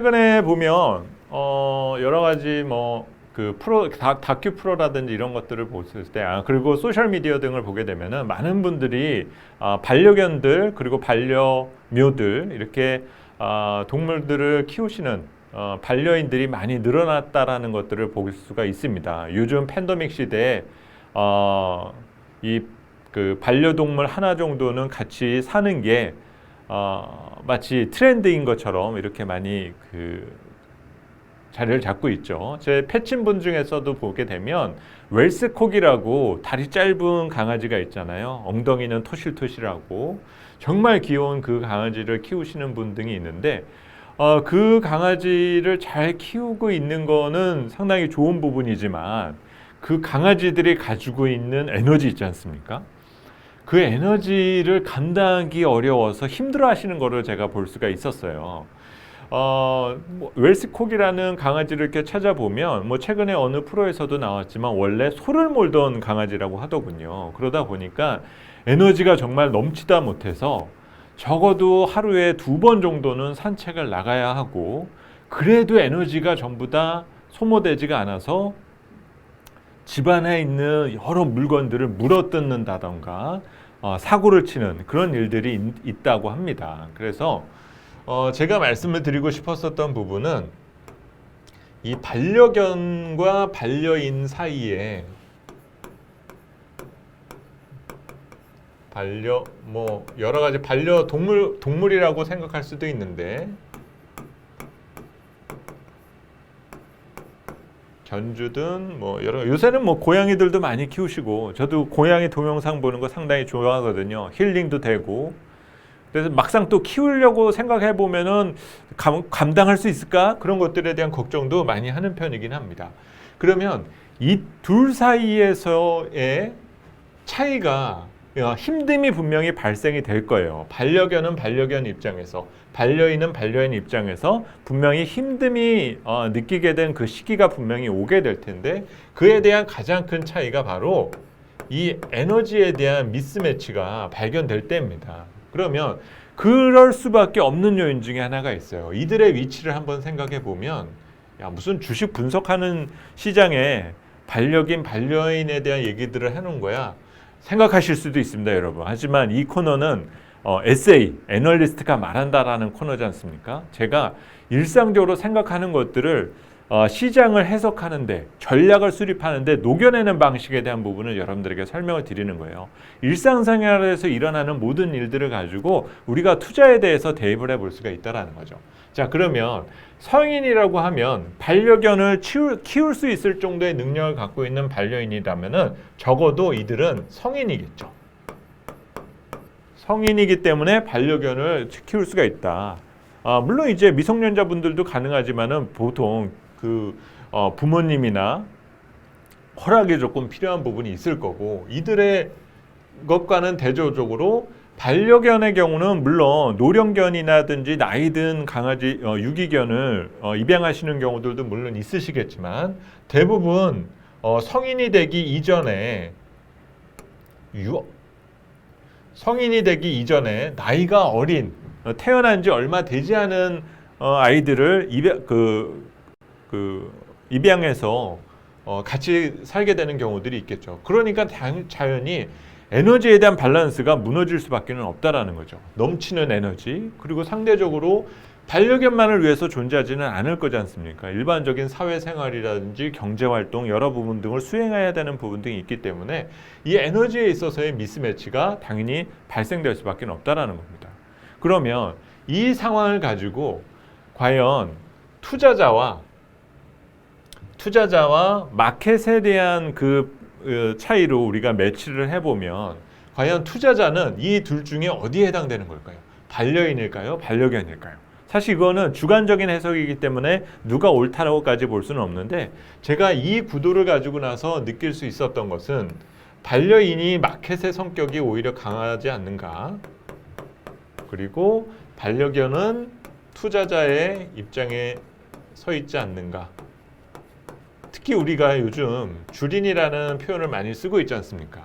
최근에 보면 여러 가지 뭐 그 다큐 프로라든지 이런 것들을 봤을 때 그리고 소셜 미디어 등을 보게 되면은 많은 분들이 반려견들 그리고 반려묘들 이렇게 동물들을 키우시는 반려인들이 많이 늘어났다라는 것들을 볼 수가 있습니다. 요즘 팬데믹 시대에 이 그 반려동물 하나 정도는 같이 사는 게 마치 트렌드인 것처럼 이렇게 많이 자리를 잡고 있죠. 제 패친분 중에서도 보게 되면 웰스콕이라고 다리 짧은 강아지가 있잖아요. 엉덩이는 토실토실하고 정말 귀여운 그 강아지를 키우시는 분 등이 있는데 그 강아지를 잘 키우고 있는 거는 상당히 좋은 부분이지만 그 강아지들이 가지고 있는 에너지 있지 않습니까? 그 에너지를 감당하기 어려워서 힘들어 하시는 거를 제가 볼 수가 있었어요. 웰스콕이라는 강아지를 이렇게 찾아보면 뭐 최근에 어느 프로에서도 나왔지만 원래 소를 몰던 강아지라고 하더군요. 그러다 보니까 에너지가 정말 넘치다 못해서 적어도 하루에 2번 정도는 산책을 나가야 하고 그래도 에너지가 전부 다 소모되지가 않아서 집안에 있는 여러 물건들을 물어뜯는다던가 사고를 치는 그런 일들이 있다고 합니다. 그래서 제가 말씀을 드리고 싶었었던 부분은 이 반려견과 반려인 사이에 뭐 여러 가지 동물이라고 생각할 수도 있는데 견주든 뭐 요새는 뭐 고양이들도 많이 키우시고 저도 고양이 동영상 보는 거 상당히 좋아하거든요. 힐링도 되고. 그래서 막상 또 키우려고 생각해 보면은 감당할 수 있을까? 그런 것들에 대한 걱정도 많이 하는 편이긴 합니다. 그러면 이 둘 사이에서의 차이가 힘듦이 분명히 발생이 될 거예요. 반려견은 반려견 입장에서, 반려인은 반려인 입장에서 분명히 힘듦이 느끼게 된 그 시기가 분명히 오게 될 텐데 그에 대한 가장 큰 차이가 바로 이 에너지에 대한 미스매치가 발견될 때입니다. 그러면 그럴 수밖에 없는 요인 중에 하나가 있어요. 이들의 위치를 한번 생각해 보면 무슨 주식 분석하는 시장에 반려견, 반려인에 대한 얘기들을 해놓은 거야. 생각하실 수도 있습니다, 여러분. 하지만 이 코너는 에세이, 애널리스트가 말한다라는 코너지 않습니까? 제가 일상적으로 생각하는 것들을 시장을 해석하는데, 전략을 수립하는데 녹여내는 방식에 대한 부분을 여러분들에게 설명을 드리는 거예요. 일상생활에서 일어나는 모든 일들을 가지고 우리가 투자에 대해서 대입을 해볼 수가 있다는 거죠. 자, 그러면 성인이라고 하면 반려견을 키울 수 있을 정도의 능력을 갖고 있는 반려인이라면 적어도 이들은 성인이겠죠. 성인이기 때문에 반려견을 키울 수가 있다. 물론 이제 미성년자분들도 가능하지만은 보통 부모님이나 허락이 조금 필요한 부분이 있을 거고 이들의 것과는 대조적으로 반려견의 경우는 물론 노령견이라든지 나이 든 강아지 유기견을 입양하시는 경우들도 물론 있으시겠지만 대부분 성인이 되기 이전에 나이가 어린 태어난 지 얼마 되지 않은 아이들을 입양해서 같이 살게 되는 경우들이 있겠죠. 그러니까 자연히 에너지에 대한 밸런스가 무너질 수밖에 없다라는 거죠. 넘치는 에너지 그리고 상대적으로 반려견만을 위해서 존재하지는 않을 거지 않습니까? 일반적인 사회생활이라든지 경제활동 여러 부분 등을 수행해야 되는 부분 등이 있기 때문에 이 에너지에 있어서의 미스매치가 당연히 발생될 수밖에 없다라는 겁니다. 그러면 이 상황을 가지고 과연 투자자와 마켓에 대한 차이로 우리가 매치를 해보면 과연 투자자는 이 둘 중에 어디에 해당되는 걸까요? 반려인일까요? 반려견일까요? 사실 이거는 주관적인 해석이기 때문에 누가 옳다라고까지 볼 수는 없는데 제가 이 구도를 가지고 나서 느낄 수 있었던 것은 반려인이 마켓의 성격이 오히려 강하지 않는가, 그리고 반려견은 투자자의 입장에 서 있지 않는가. 특히 우리가 요즘 주린이라는 표현을 많이 쓰고 있지 않습니까?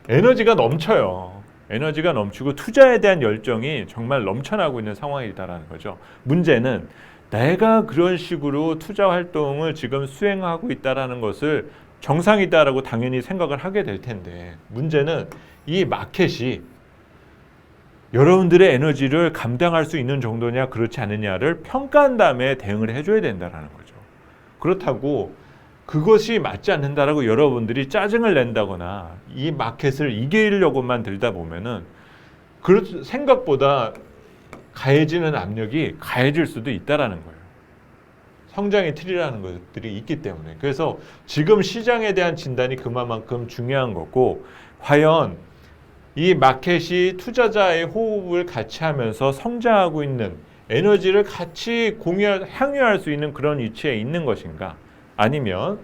에너지가 넘쳐요. 에너지가 넘치고 투자에 대한 열정이 정말 넘쳐나고 있는 상황이다라는 거죠. 문제는 내가 그런 식으로 투자 활동을 지금 수행하고 있다라는 것을 정상이다라고 당연히 생각을 하게 될 텐데, 문제는 이 마켓이 여러분들의 에너지를 감당할 수 있는 정도냐 그렇지 않느냐를 평가한 다음에 대응을 해줘야 된다는 거죠. 그렇다고 그것이 맞지 않는다라고 여러분들이 짜증을 낸다거나 이 마켓을 이기려고만 들다 보면은 생각보다 가해지는 압력이 가해질 수도 있다라는 거예요. 성장의 틀이라는 것들이 있기 때문에. 그래서 지금 시장에 대한 진단이 그만큼 중요한 거고, 과연 이 마켓이 투자자의 호흡을 같이 하면서 성장하고 있는 에너지를 같이 향유할 수 있는 그런 위치에 있는 것인가, 아니면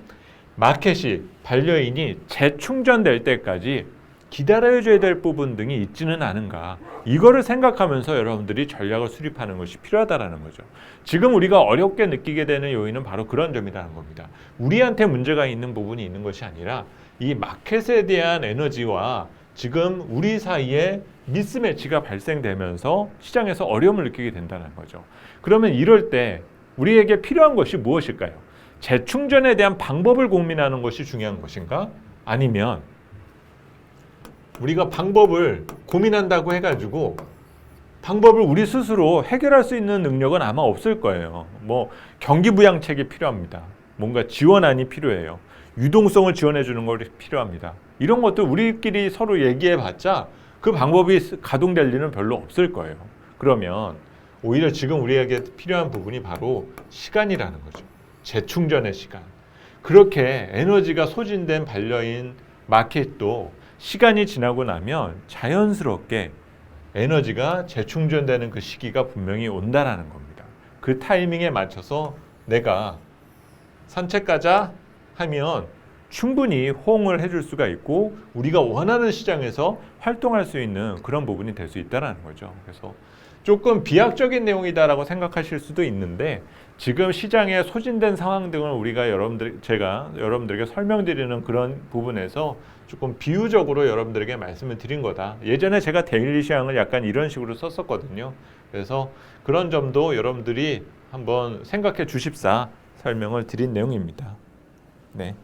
마켓이 반려인이 재충전될 때까지 기다려줘야 될 부분 등이 있지는 않은가, 이거를 생각하면서 여러분들이 전략을 수립하는 것이 필요하다라는 거죠. 지금 우리가 어렵게 느끼게 되는 요인은 바로 그런 점이라는 겁니다. 우리한테 문제가 있는 부분이 있는 것이 아니라 이 마켓에 대한 에너지와 지금 우리 사이에 미스매치가 발생되면서 시장에서 어려움을 느끼게 된다는 거죠. 그러면 이럴 때 우리에게 필요한 것이 무엇일까요? 재충전에 대한 방법을 고민하는 것이 중요한 것인가? 아니면 우리가 방법을 고민한다고 해가지고 방법을 우리 스스로 해결할 수 있는 능력은 아마 없을 거예요. 뭐 경기부양책이 필요합니다. 뭔가 지원안이 필요해요. 유동성을 지원해 주는 것이 필요합니다. 이런 것도 우리끼리 서로 얘기해 봤자 그 방법이 가동될 리는 별로 없을 거예요. 그러면 오히려 지금 우리에게 필요한 부분이 바로 시간이라는 거죠. 재충전의 시간. 그렇게 에너지가 소진된 반려인 마켓도 시간이 지나고 나면 자연스럽게 에너지가 재충전되는 그 시기가 분명히 온다라는 겁니다. 그 타이밍에 맞춰서 내가 산책 가자 하면 충분히 호응을 해줄 수가 있고 우리가 원하는 시장에서 활동할 수 있는 그런 부분이 될 수 있다는 거죠. 그래서 조금 비약적인 내용이다라고 생각하실 수도 있는데, 지금 시장에 소진된 상황 등을 제가 여러분들에게 설명드리는 그런 부분에서 조금 비유적으로 여러분들에게 말씀을 드린 거다. 예전에 제가 데일리 시황을 약간 이런 식으로 썼었거든요. 그래서 그런 점도 여러분들이 한번 생각해 주십사 설명을 드린 내용입니다. 네.